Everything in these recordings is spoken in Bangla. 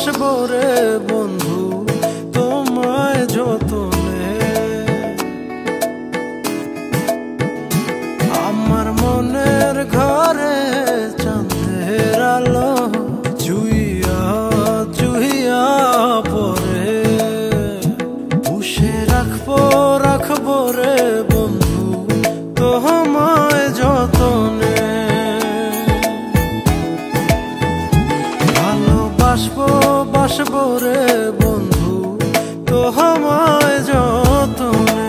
বাসবো রে বন্ধু তোমায় যতনে। আমার মনের ঘরে চাঁদের আলো চুইয়া চুইয়া পরে পুষে রাখবো রে বন্ধু তোমায় যতনে। বাসবো রে বন্ধু তোমায় যতনে।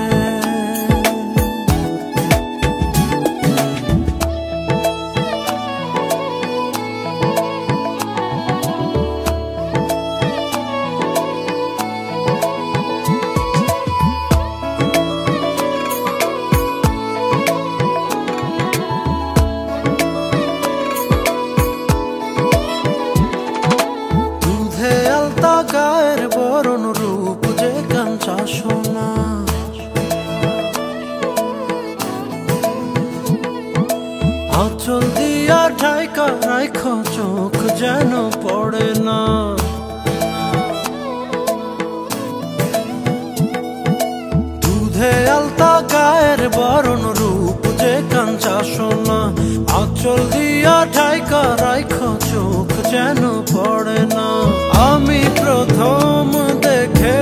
গায়ের বরণ রূপ যে কাঞ্চা সোনা, আঁচল দিয়া ঢাইকা রাখো চোখ যেন পড়ে না। দুধে আলতা গায়ের বরণ রূপ যে কাঞ্চা সোনা, আঁচল দিয়া ঢাইকা রাখো চোখ যেন পড়ে না। আমি প্রথম দেখে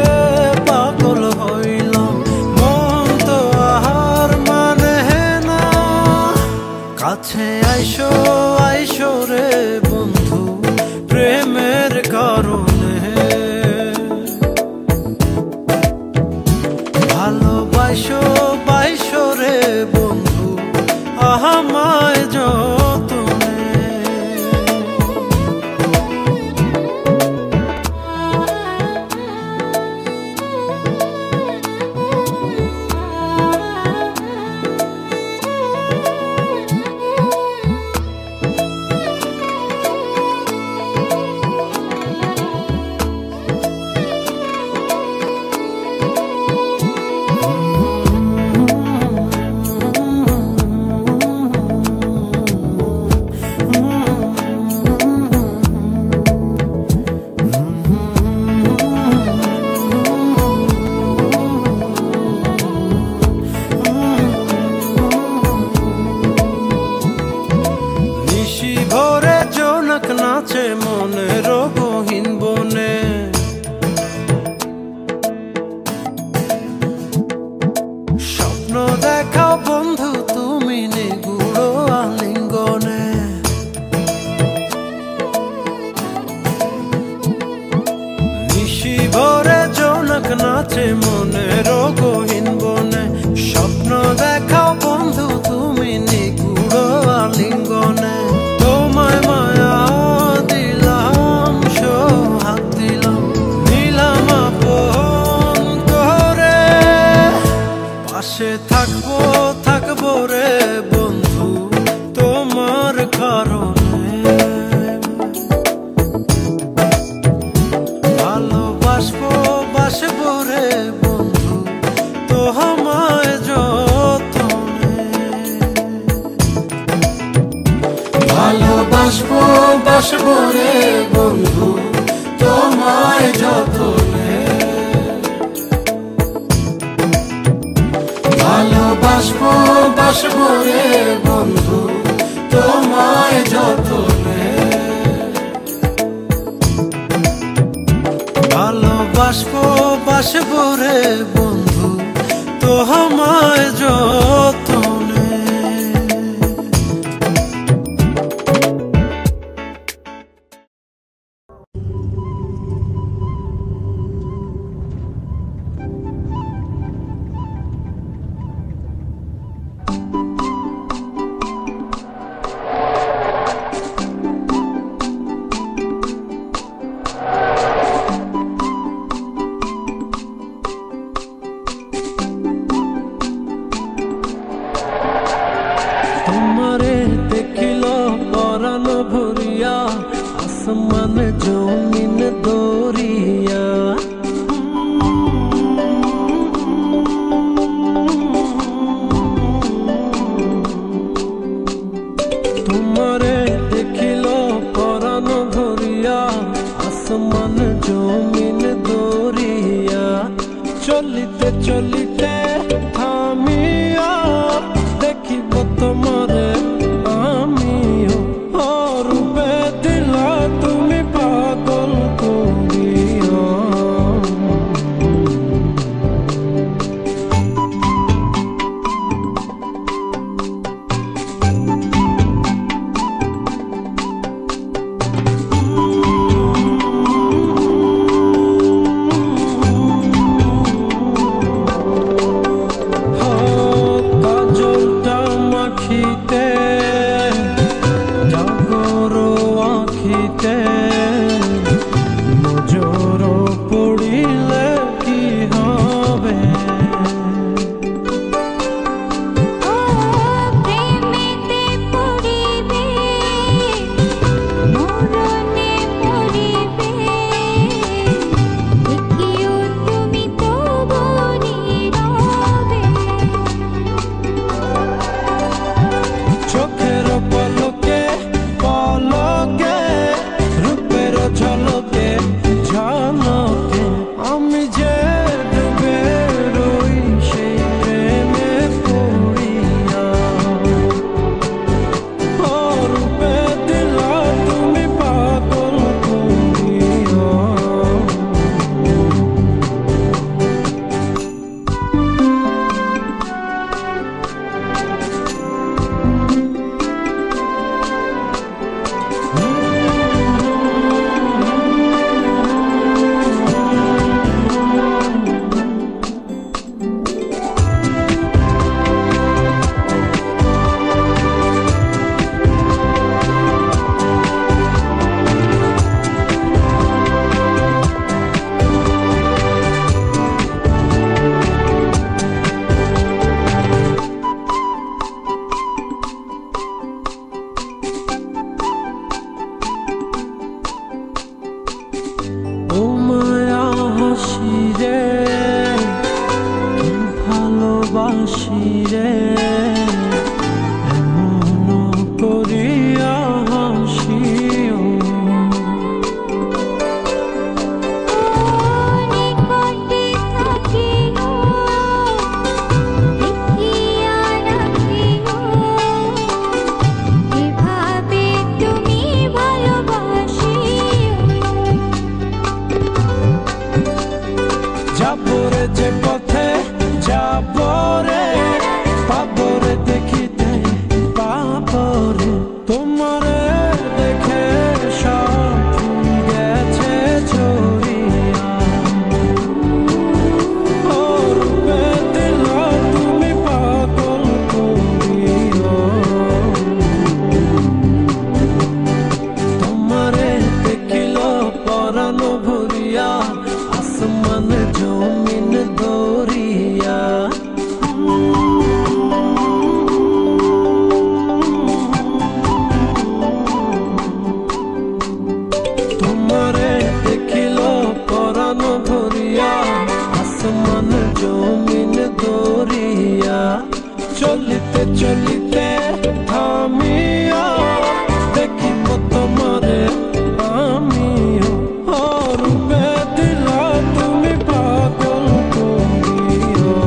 পাগল হইলাম, মন তো আহার মানে না। কাছে আইসো রে বন্ধু প্রেমের কারণে। ভালোবাসো রে বন্ধু আমায় যতনে। নাচে মনের গহীন বনে, স্বপ্ন দেখাও বন্ধু তুমি নিগুড় আলিঙ্গনে। নিশি ভরে জোনাক নাচে মনের গহীন বনে, স্বপ্ন দেখাও বন্ধু তুমি নিগুড় আলিঙ্গনে। তোমায় মায়া দিলাম সোহাগ দিলাম, নিলাম আপন করে। পাশে থাকবো রে বন্ধু তোমার কারণে। ভালোবাসবো রে বন্ধু তোমায় যতনে। ভালোবাসবো রে বন্ধু তোমায় যতনে। ভালোবাসবো রে বন্ধু তোমায় যতনে। ভালোবাসবো রে বন্ধু তোমায় যতনে। তোমারে দেখিল পরাণ ভরিয়া, আসমান জমিন দরিয়া। তোমারে দেখিল পরাণ ভরিয়া, আসমান জমিন দরিয়া চলিতে চলিতে থামিয়া দেখিব তোমারে আমিও রূপে দিলা তুমি পাগল করিয়া নজর পড়িলে কি হবে প্রেমেতে পড়িবে মরণে পড়িবে দেখিও তুমি তো নীরবে চোখের পলকে পলকে রূপের ঝলকে ঝলকে আমি যে ডুবে রই সেই প্রেমে পড়িয়া রূপে দিলা তুমি পাগল করিয়া ও মায়া হাসি রে কি ভালোবাসি রে এমন করিয়া হাসিও নিকটে থাকিও দেখিয়া রাখিও এভাবে তুমি ভালোবাসিও যাবরে যে পথে যাবরে পাবরে দেখিতে পাবরে তোমারে দেখে সব গেছে ছড়িয়া রূপে দিলা তুমি পাগল করিয়া তোমারে দেখিল পরাণ ভরিয়া আসমান জমিন দরিয়া তোমারে দেখিল পরাণ ভরিয়া আসমান জমিন দরিয়া চলিতে চলিতে থামিয়া দেখিব তোমারে আমিও রূপে দিলা তুমি পাগল করিয়া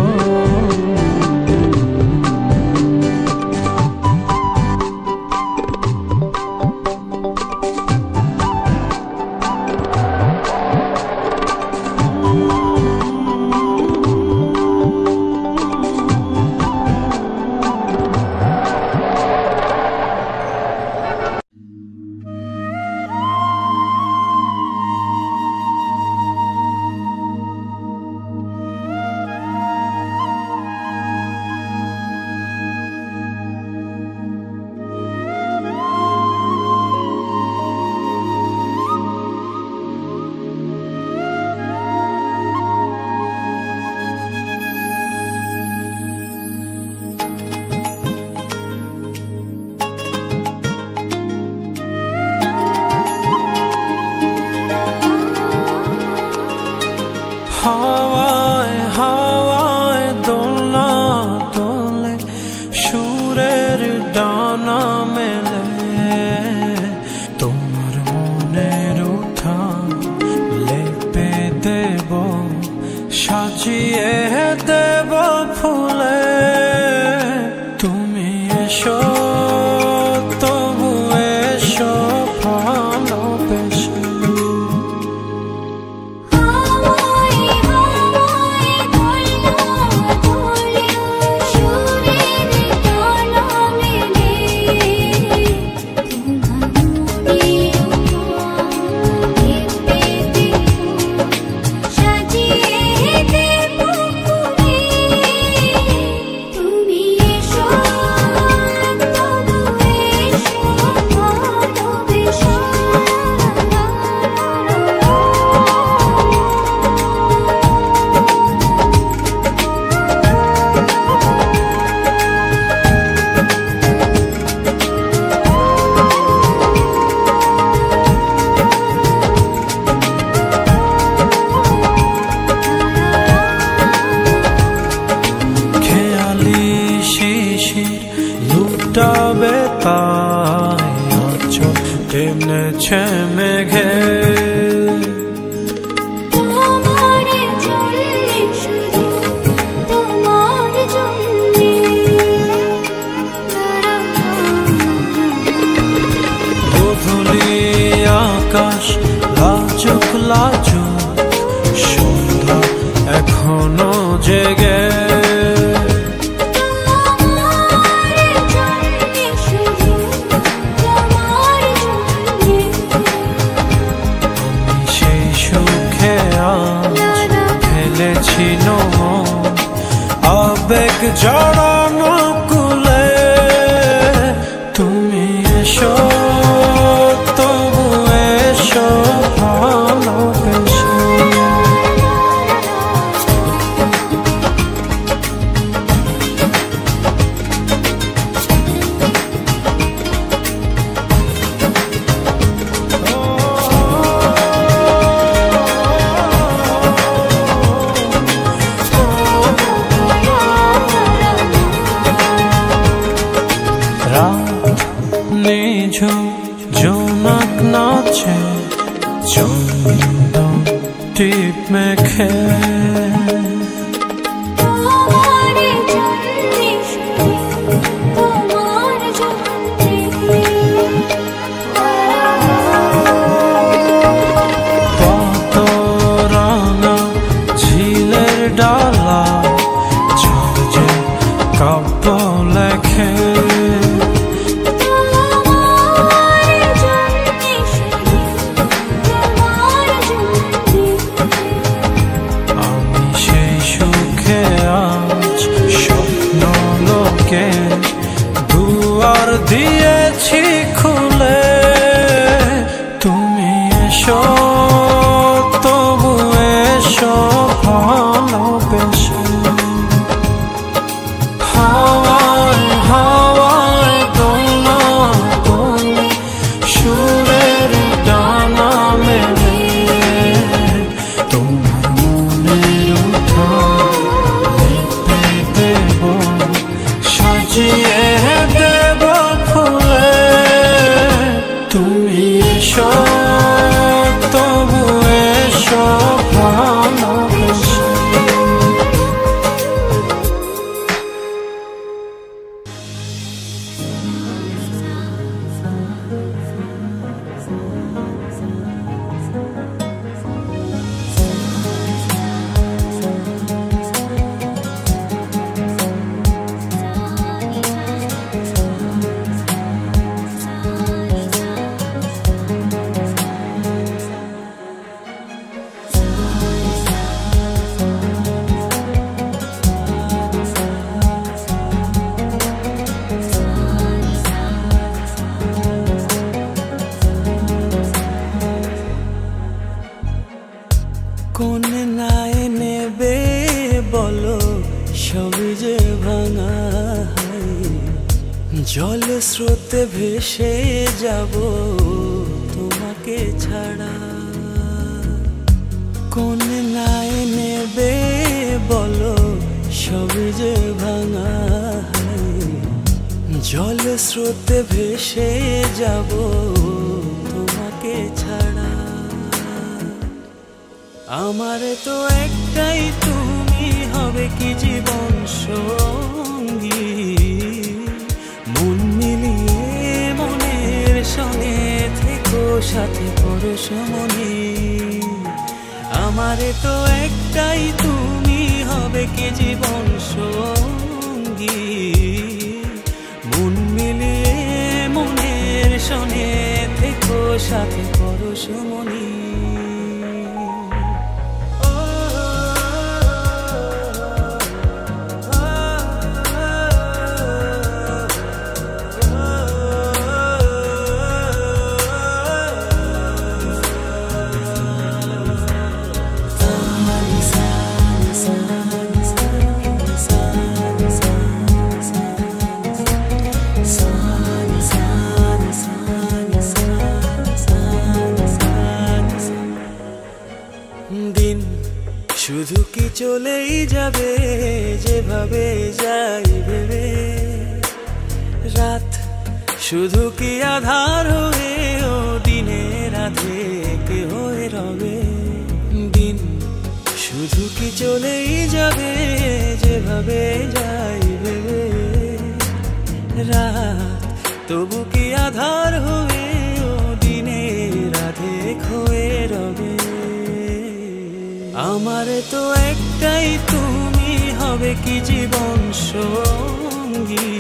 হাওয়ায় হাওয়ায় দোলা দোলে সুরের ডানা মেলে তোমার মনের উঠান এসো ভালোবেসে। নিঝুম জোনাক নাচে চন্দন টিপ মেখে, কত রাঙা ঝিলের ডালা ঝরঝে কাব্য লেখে। দুয়ার দিয়েছি খুলে, তুমি এসো তবু এসো ভালোবেসে। হাওয়ায় হাওয়ায় দোলা দোলে সুরের ডানা মেলে, তোমার মনের উঠান লেপে দেব সাজিয়ে দেব ফুলে। তুমি এসো তবু এসো ভালোবেসে। কোন নাই নেবে বলো সবই যে ভাঙা, জল স্রোতে ভেসে যাব তোমাকে ছাড়া। কোন নাই নেবে বলো সবই যে ভাঙা, জল স্রোতে ভেসে যাব তোমাকে ছাড়া। আমার তো একটাই তুমি হবে কি জীবন সঙ্গী, মন মিলিয়ে মনের সঙ্গে থেকো সাথে পরশমণি। আমার তো একটাই তুমি হবে কি জীবন সঙ্গী, মন মিলিয়ে মনের সঙ্গে থেকো সাথে পরশমণি। দিন শুধু কি চলেই যাবে যেভাবে যাই ভেবে, রাত শুধু কি আধার হয়ে ও দিনের রাধে কে হয়ে রবে। দিন শুধু কি চলেই যাবে যেভাবে যাই ভেবে, রাত তবু কি আধার হয়ে ও দিনের রাধে হয়ে রবে। আমার তো একটাই তুমি হবে কি জীবন সঙ্গী,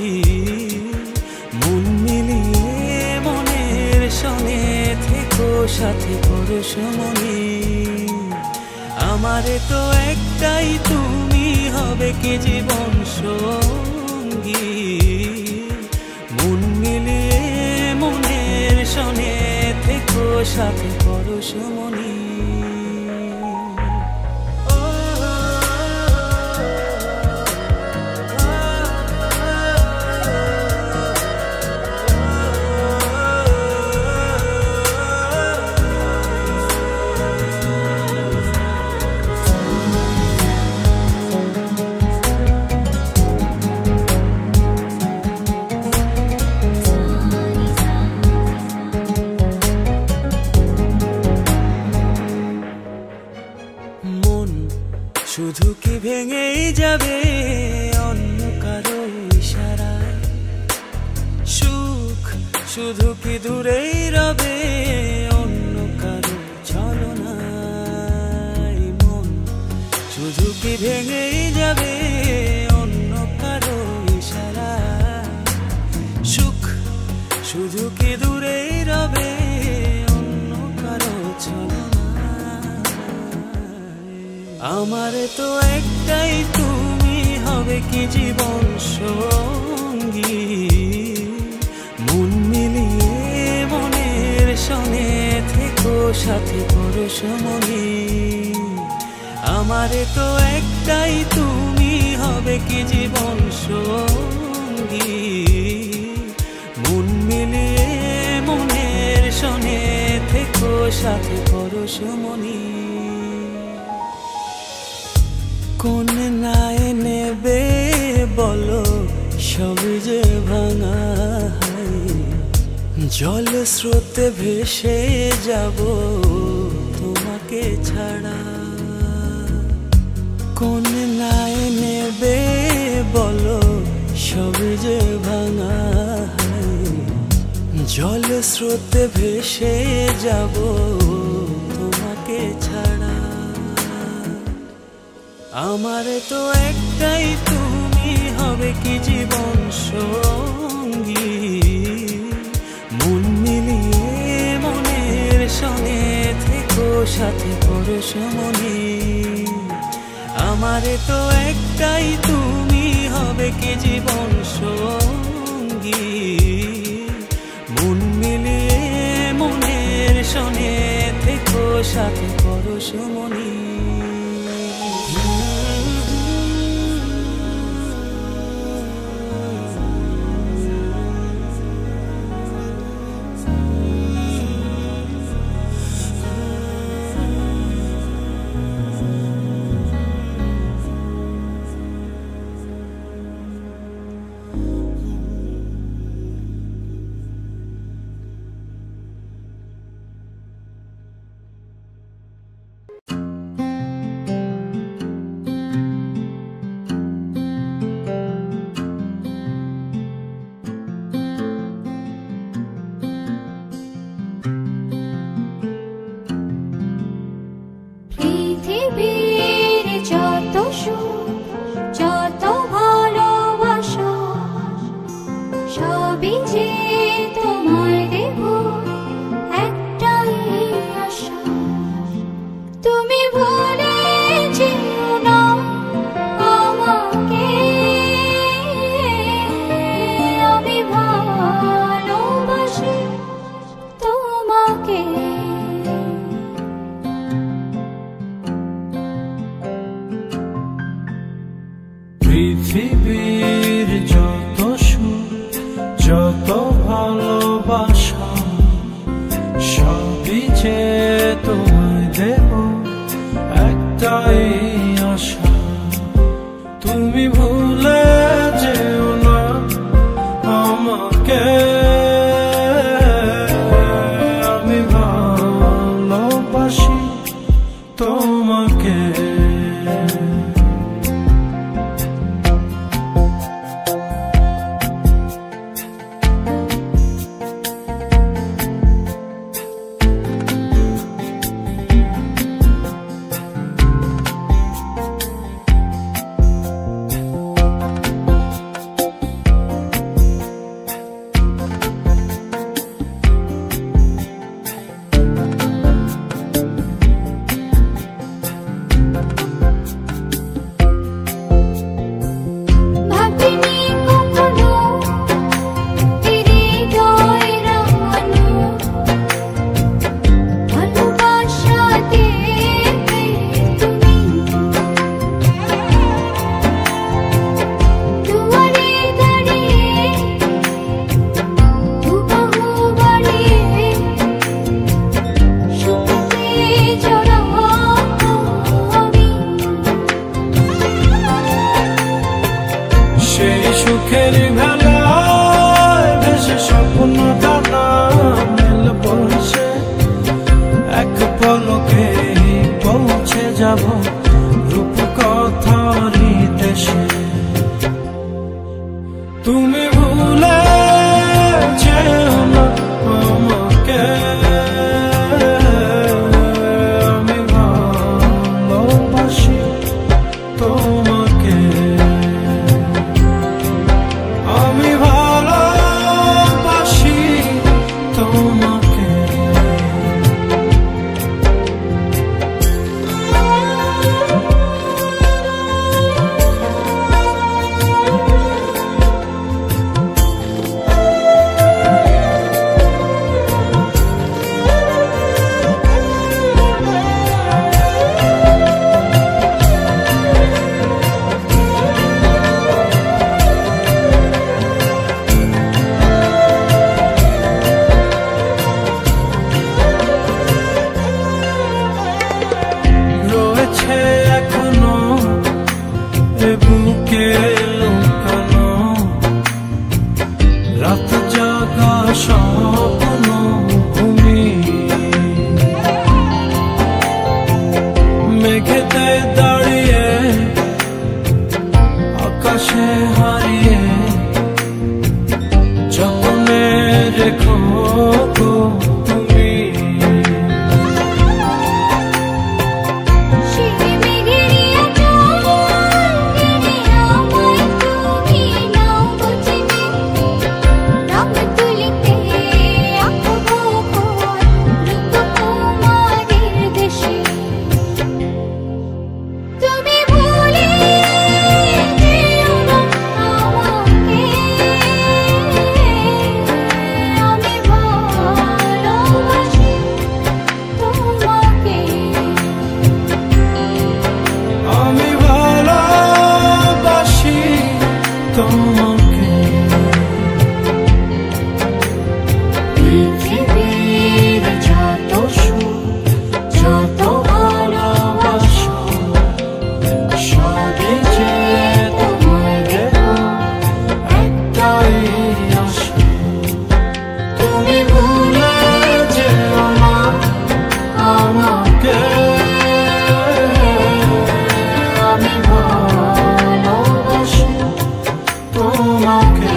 মন মিলিয়ে মনের সঙ্গে থেকো সাথে পরশমণি। আমার তো একটাই তুমি হবে কি জীবন সঙ্গী, মন মিলিয়ে মনের সঙ্গে থেকো সাথে পরশমণি। শুধু কি ভেঙেই যাবে অন্য কারো ইশারায়? সুখ শুধু কি দূরেই রবে অন্য কারো ছলনায়? মন শুধু কি ভেঙেই যাবে অন্য কারো ইশারায়? সুখ শুধু কি দূরেই রবে অন্য কারো ছলনায়? আমার তো একটাই তুমি, হবে কি জীবন সঙ্গী। মন মিলিয়ে মনের সনে থেকো সাথে পরশমণি। আমার তো একটাই তুমি, হবে কি জীবন সঙ্গী। মন মিলিয়ে মনের সনে থেকো সাথে পরশমণি। কোন নায়ে নেবে বলো সবই যে ভাঙা, জল স্রোতে ভেসে যাব তোমাকে ছাড়া। কোন নায়ে নেবে বলো সবই যে ভাঙা, জল স্রোতে ভেসে যাব তোমাকে ছাড়া। আমার তো একটাই তুমি, হবে কি জীবন সঙ্গী। মন মিলিয়ে মনের সনে থেকো সাথে পরশমণি। আমার তো একটাই তুমি, হবে কি জীবন সঙ্গী। মন মিলিয়ে মনের সনে থেকো সাথে পরশমণি। পৃথিবীর যত সুখ যত ভালোবাসা সবই যে তোমায় দেব একটাই আশা। তুমি ভুলে যেও না আমাকে, আমি ভালোবাসি তোমাকে। পৃথিবীর যত সুখ যত ভালোবাসা সবই যে তোমায় দেব একটাই আশা। তুমি ভুলে যেও না আমাকে, আমি ভালোবাসি তোমাকে। যাব রূপকথারই দেশে। তুমি ভুলে যেও না আমাকে, আমি ভালোবাসি তোমাকে, আমি ভালোবাসি তোমাকে। এখনো এ বুকে লুকানো রাত জাগা স্বপ্ন ভূমি, মেঘেতে দাঁড়িয়ে আকাশে হারিয়ে যতনে রেখো তুমি। পৃথিবীর যত সুখ যত ভালোবাসা সবই যে তোমায় দেব একটাই আশা। তুমি ভুলে যেও না আমাকে, আমি ভালোবাসি তোমাকে।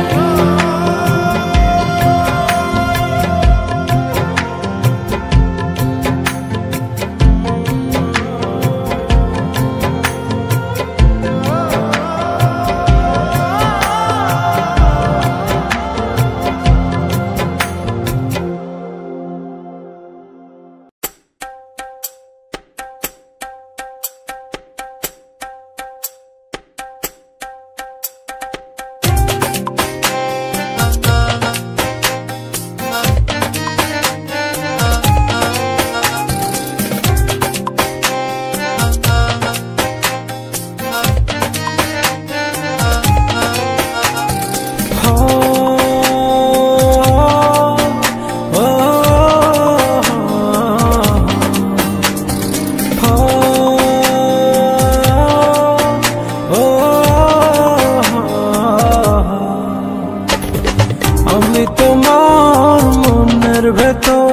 আমি তোমার মনের ভেতর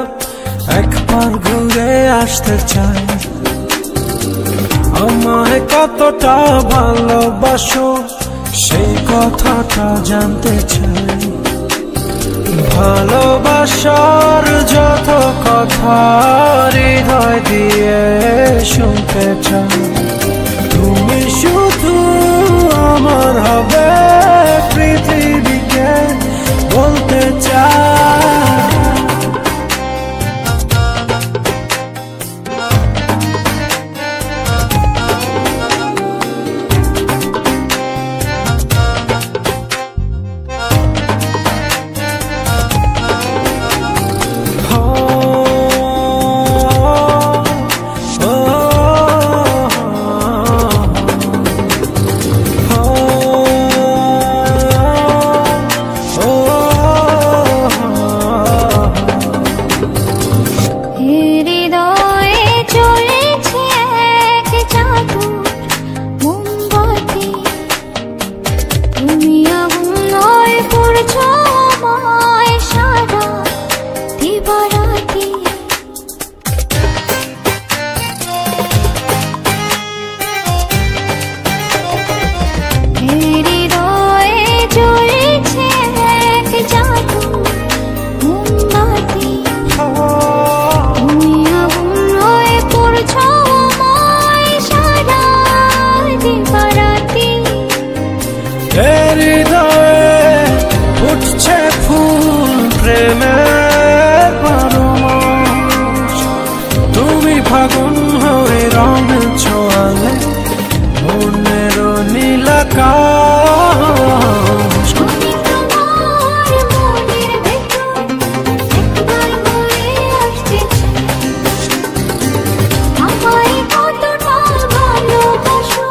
একবার ঘুরে আসতে চাই, আমায় কতটা ভালোবাসো সেই কথাটা জানতে চাই। ভালোবাসার যত কথা হৃদয় দিয়ে শুনতে চাই, তুমি শুধু আমার হবে পৃথিবীকে বলতে চাই। ফাগুন হয়ে রং ছোঁয়ালে মনের নীলাকাশ। আমি তোমার মনের ভেতর একবার ঘুরে আসতে চাই। আমায় কতটা ভালোবাসো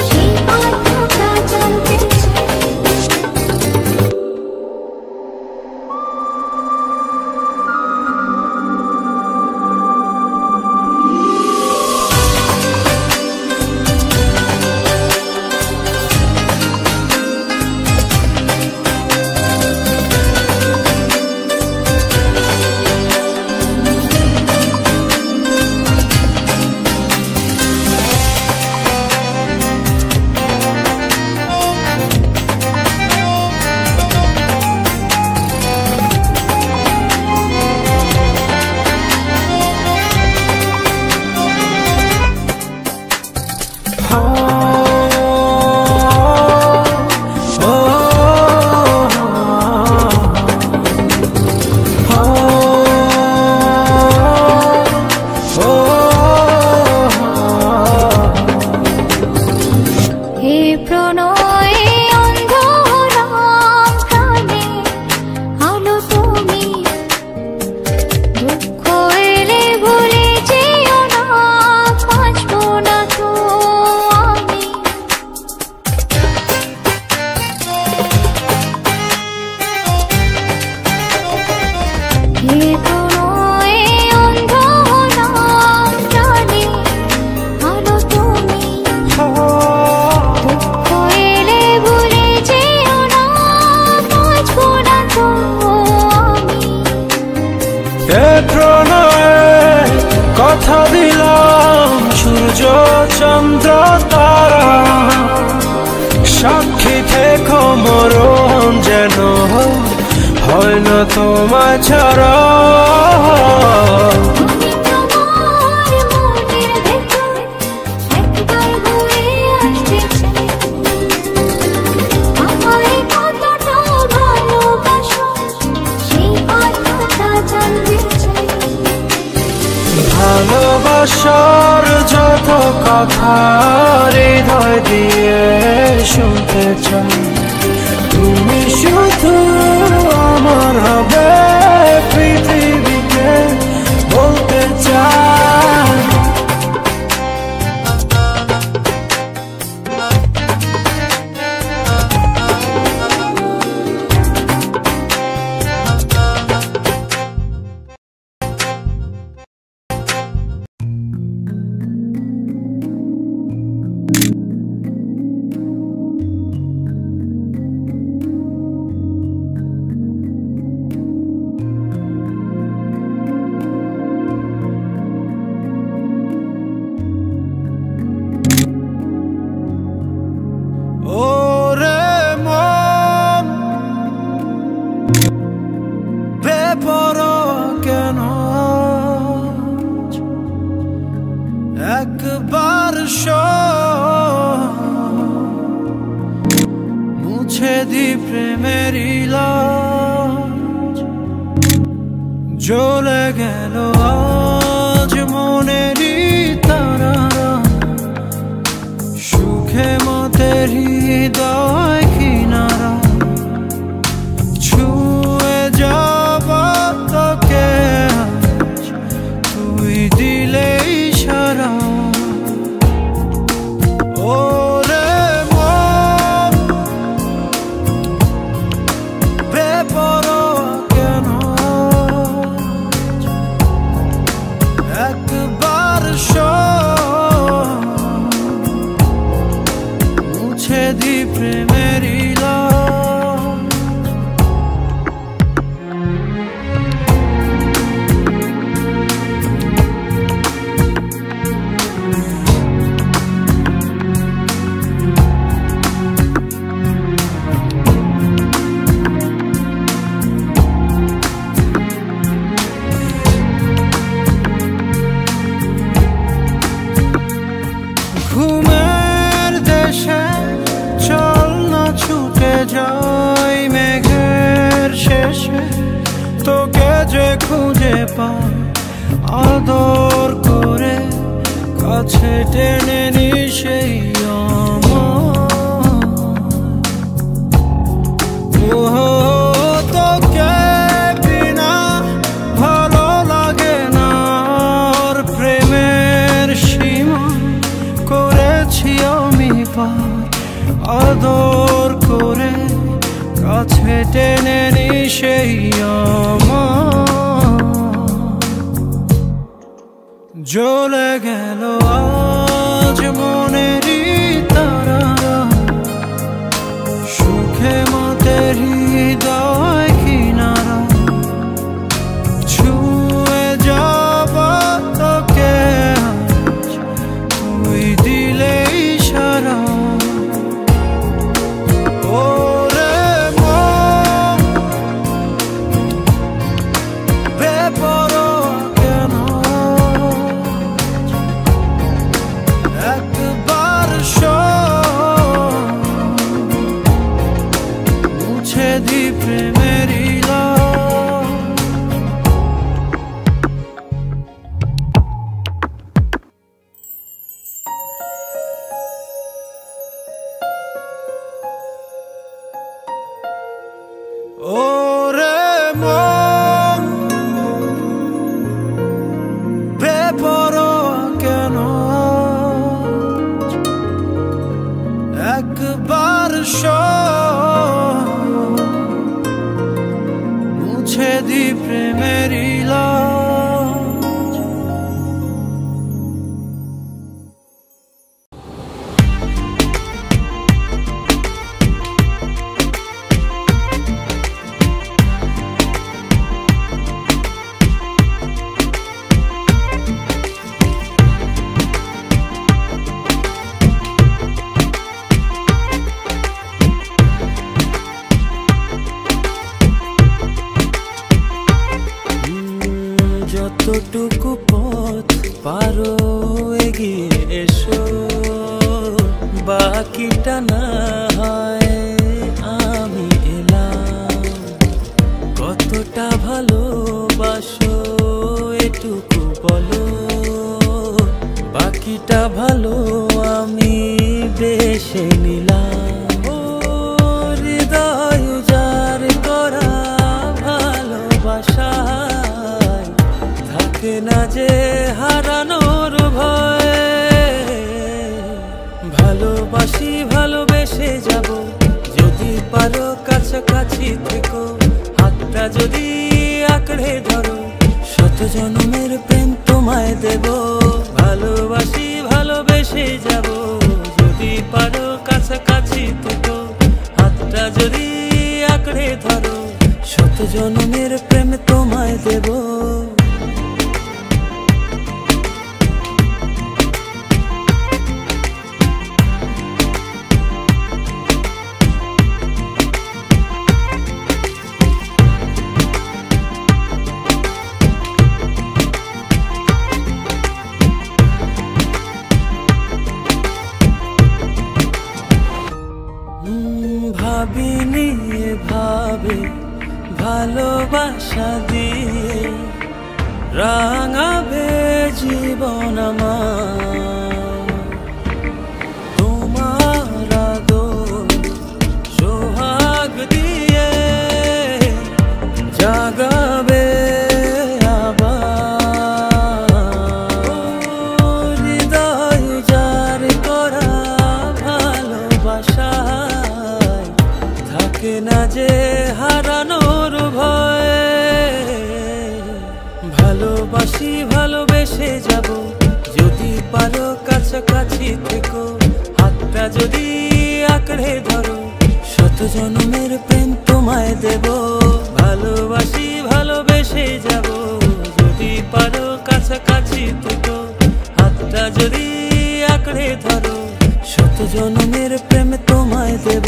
সেই কথাটা জানতে চাই। হে প্রণয়ে অন্ধ হলাম প্রাণে, আলো তুমি। দুঃখ এলে ভুলে যেও না, বাঁচবো না তো আমি। হে প্রণয়ে অন্ধ হলাম প্রাণে, আলো তুমি। দুঃখ এলে ভুলে যেও না, বাঁচবো না তো আমি। এ প্রণয়ে কথা দিলাম সূর্য চন্দ্র তারা, সাক্ষী থেকো মরণ যেন হয় না তোমায় ছাড়া। আমি তোমার মনের ভেতর একবার ঘুরে আসতে চাই। আমায় কতটা ভালোবাসো সেই কথাটা জানতে চাই। ভালোবাসার যত কথা হৃদয় দিয়ে শুনতে চাই, তুমি শুধু আমার হবে পৃথিবীকে বলতে চাই। ওরে মন বেপরোয়া কেন, একবার মুছে দি প্রেমের ইলাজ। জ্বলে গেল আজ মনেরই তারারা, সুখে মতের হৃদয় কিনারা। ছুঁয়ে যাব তোকে আজ, তুই দিলে ইশারা। ওরে মন বেপরোয়া কেন, একবার মুছে দি প্রেমের ইলাজ। ঘুমের দেশে চল না ছুটে যাই মেঘের শেষে, তোকে যে খুঁজে পাই আদর করে টেনে নি সেই তোকে বিনা ভালো লাগে না। ওর প্রেমের সীমা করেছি আমি পার, আদর করে কাছে টেনে নি সেই জ্বলে গেল আজ মনেরই তারা, সুখে মাতের হৃদয় কিনারা, ছুঁয়ে যাব তোকে আজ তুই দিলে ইশারা। ওরে মন বেপরোয়া কেন, একবার মুছে দি প্রেমের ইলা। ওরে মন বেপরোয়া কেন, একবার মুছে দি প্রেমের ইলা। যতটুকু পথ পারো এগিয়ে এসো, বাকিটা না হয় আমি এলাম। কতটা ভালোবাসো এটুকু বলো, বাকিটা ভালো আমি বেশে নিলাম। ও হৃদয় উজাড় করা ভালোবাসা না যে হারানোর ভয়, ভালোবাসি ভালোবেসে যাব যদি পারো কাছাকাছি থেকো, হাতটা যদি আঁকড়ে ধরো শত জন্মের প্রেম তোমায় দেব। ভালোবাসি ভালোবেসে যাব যদি পারো কাছাকাছি থেকো, হাতটা যদি আঁকড়ে ধরো শত জন্মের প্রেম তোমায় দেব। ভাবিনি ভাবে ভালোবাসা দিয়ে রাঙাবে জীবন আমার, তোমার আদর সোহাগ দিয়ে জাগাবে আবার। হৃদয় উজাড় করা ভালোবাসা থাকে না যে হারানোর ভয়, ভালোবাসি ভালোবেসে যাব যদি পারো কাছাকাছি থেকো, হাতটা যদি আঁকড়ে ধরো শত জন্মের প্রেম তোমায় দেব। ভালোবাসি ভালোবেসে যাব যদি পারো কাছাকাছি থেকো, হাতটা যদি আঁকড়ে ধরো শত জন্মের প্রেম তোমায় দেব।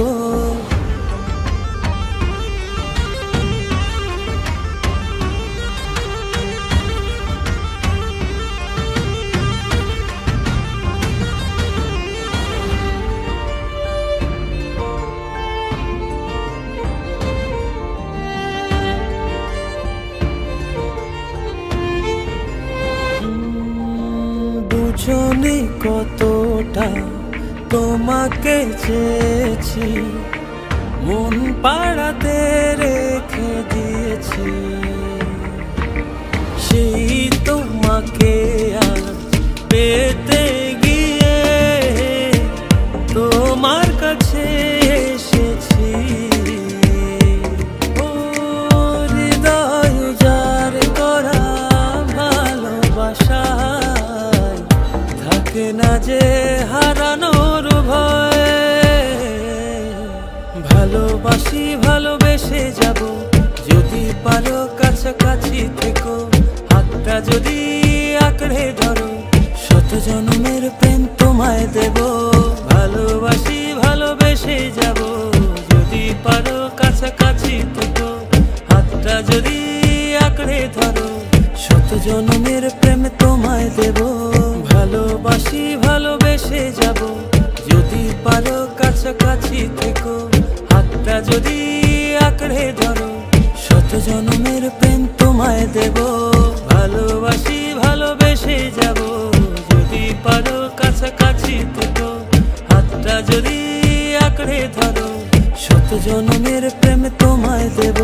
বুঝনি কতটা তোমাকে চেয়েছি, মন পাড়াতে রেখে দিয়েছি। সেই তোমাকে আর পেতে গিয়ে তোমার কাছে এসেছি। ও হৃদয় উজাড় করা ভালোবাসায় থাকে না যে হারানোর ভয়। ভালোবাসি ভালোবেসে যাব, যদি পারো কাছাকাছি থেকো, হাতটা যদি আঁকড়ে ধরো, শত জন্মের প্রেম তোমায় দেব। ভালোবাসি ভালোবেসে যাব, যদি পারো কাছাকাছি থেকো, হাতটা যদি আঁকড়ে ধরো, শত জন্মের প্রেম তোমায় দেব। ভালোবাসি ভালোবেসে যাব, যদি পারো কাছাকাছি থেকো, হাতটা যদি আঁকড়ে ধরো, শত জন্মের প্রেম তোমায় দেব। ভালোবাসি ভালোবেসে যাব, যদি পারো কাছাকাছি থেকো, হাতটা যদি আঁকড়ে ধরো, শত জন্মের প্রেম তোমায় দেব।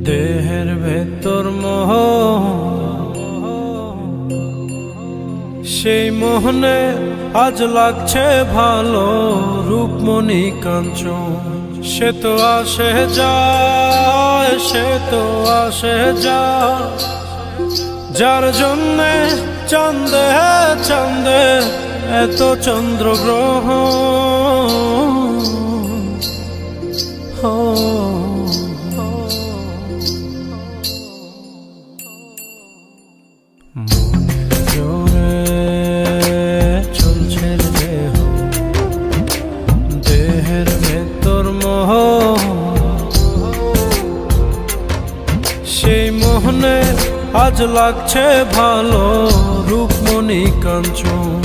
দেহের ভেতর মোহ, সেই মোহনে আজ লাগছে ভালো রূপমণি কাঞ্চন। সে তো আসে যায়, সে তো আসে যায়, যার জন্যে চাঁদে চাঁদে এত চন্দ্রগ্রহণ। আজ লাগছে ভালো রূপমণি কাঞ্চন।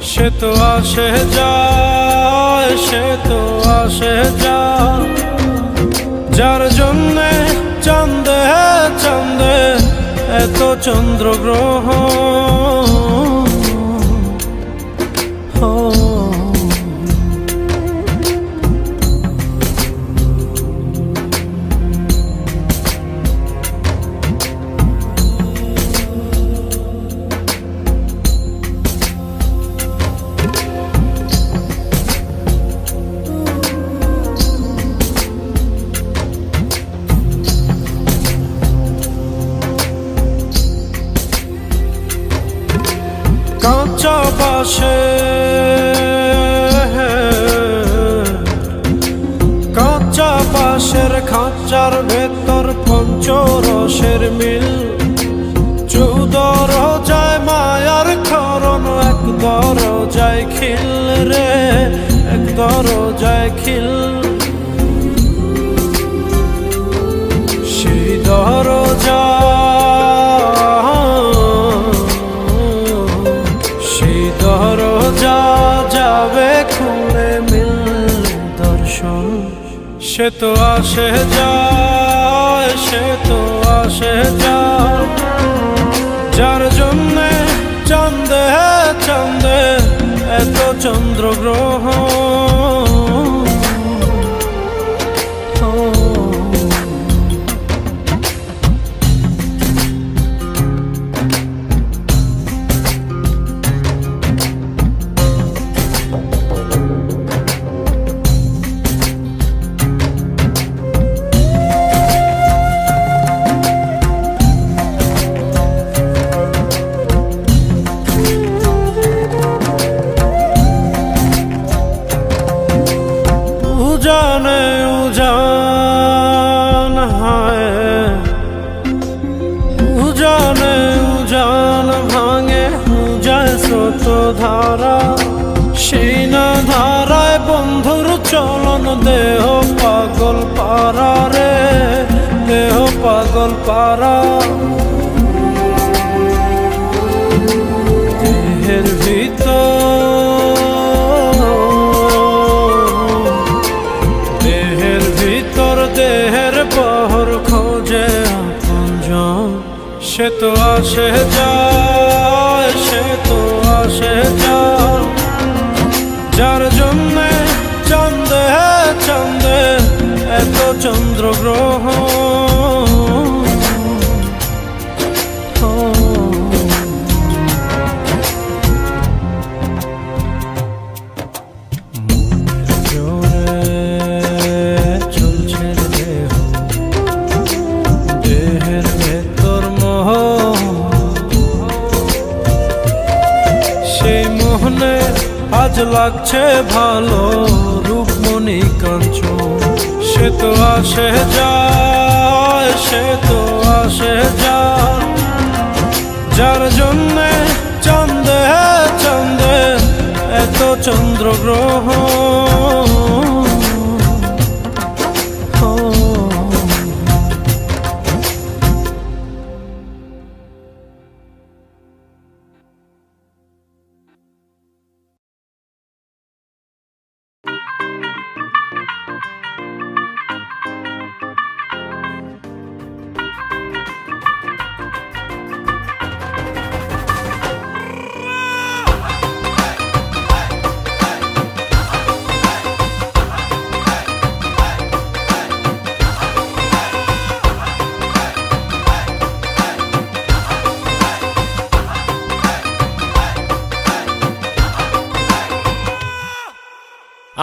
সে তো আসে যায়, সে তো আসে যায়, যার জন্যে চাঁদে চাঁদে এত চন্দ্রগ্রহণ। কাঁচা বাসে কাঁচা বাসের খাঁচার ভেতর পঞ্চরসের মিল। 14 রোজায় মায়ার খরণ, এক দরজায় খিল রে, এক দরজায় খিল। সেই দরজা দরজা যাবে খুলে মিললে দর্শন। সে তো আসে যায়, সে তো আসে যায়, যার জন্যে চাঁদে চাঁদে এত চন্দ্রগ্রহণ। উজানে উজান হায়, উজানে উজান ভাঙে উজায় স্রোত ধারা। সেই না ধারায় বন্ধুর চলন, দেহ পাগল পারা রে, দেহ পাগল পারা। দেহের ভিতর দেহের পহর খোঁজে আপনজন। সে তো আসে যায়, সে তো আসে যায়, যার জন্যে চাঁদে চাঁদে এত চন্দ্রগ্রহণ। আজ লাগছে ভালো রূপমণি কাঞ্চন। সে তো আসে যায়, সে তো আসে যায়, যার জন্যে চাঁদে চাঁদে এত চন্দ্রগ্রহণ।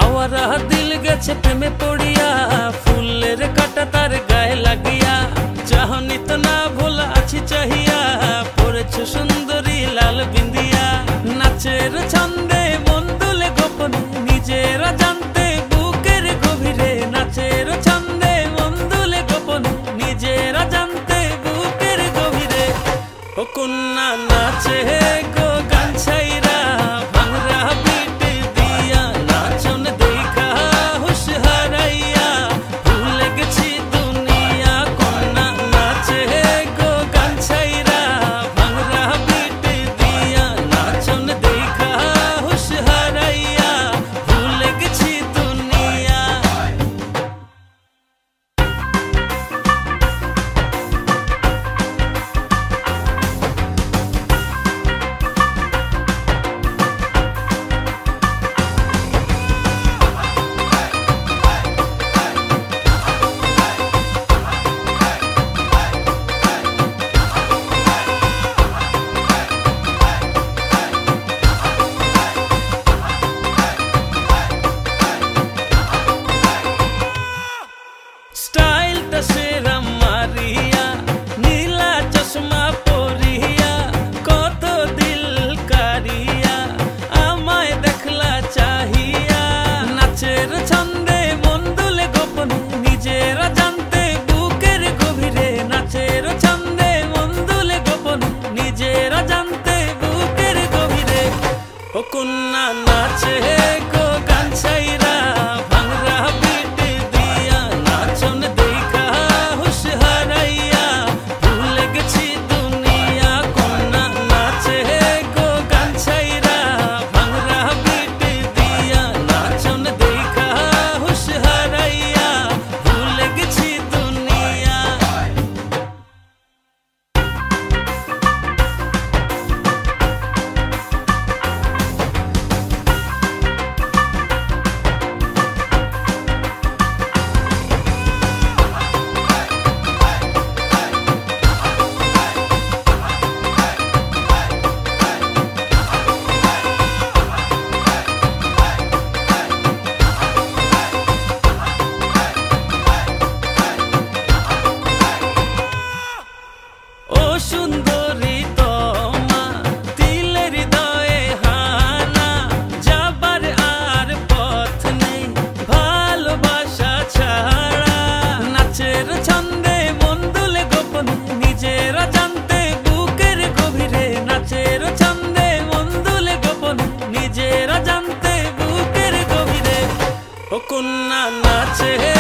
আওয়ারা দিল গেছে প্রেমে পড়িয়া, ফুলের কাটা তার গায়ে লাগিয়া। চাহনি তো না ভোলা আছি চাহিয়া, পড়েছ সুন্দরী লাল বিন্দিয়া। নাচের ছন্দে মন দুলে গোপনে, নিজেরা জানতে বুকের গভীরে। নাচের ছন্দে মন দুলে গোপনে, নিজেরা জানতে বুকের গভীরে। ও কন্যা নাচে গো গান ছাইরা, ভাঙরা পিট দিয়া নাচন দেখা হুশ হারাইয়া। ভুলে গেছি দুনিয়া, কন্যা নাচে গো গান ছাইরা, নাচের ছন্দে মন দুলে গোপনে নিজেরা জানতে বুকের গভীরে নাচের ছন্দে মন দুলে গোপনে নিজেরা জানতে বুকের গভীরে ও কন্যা নাচে গো গান ছাইরা ভাঙরা বিট দিয়া নাচন দেখা হুশ হারাইয়া ভুলে গেছি দুনিয়া কন্যা নাচে গো গান ছাইরা ভাঙরা বিট দিয়া নাচন দেখা হুশ হারাইয়া ভুলে গেছি দুনিয়া ও সুন্দরী তোমা তিলের হৃদয়ে হানা যাবার আর পথ নেই ভালোবাসা ছাড়া নাচের ছন্দে মন দুলে গোপনে নিজেরা জানতে বুকের গভীরে নাচের ছন্দে মন দুলে গোপনে নিজেরা জানতে বুকের গভীরে ও কন্যা নাচে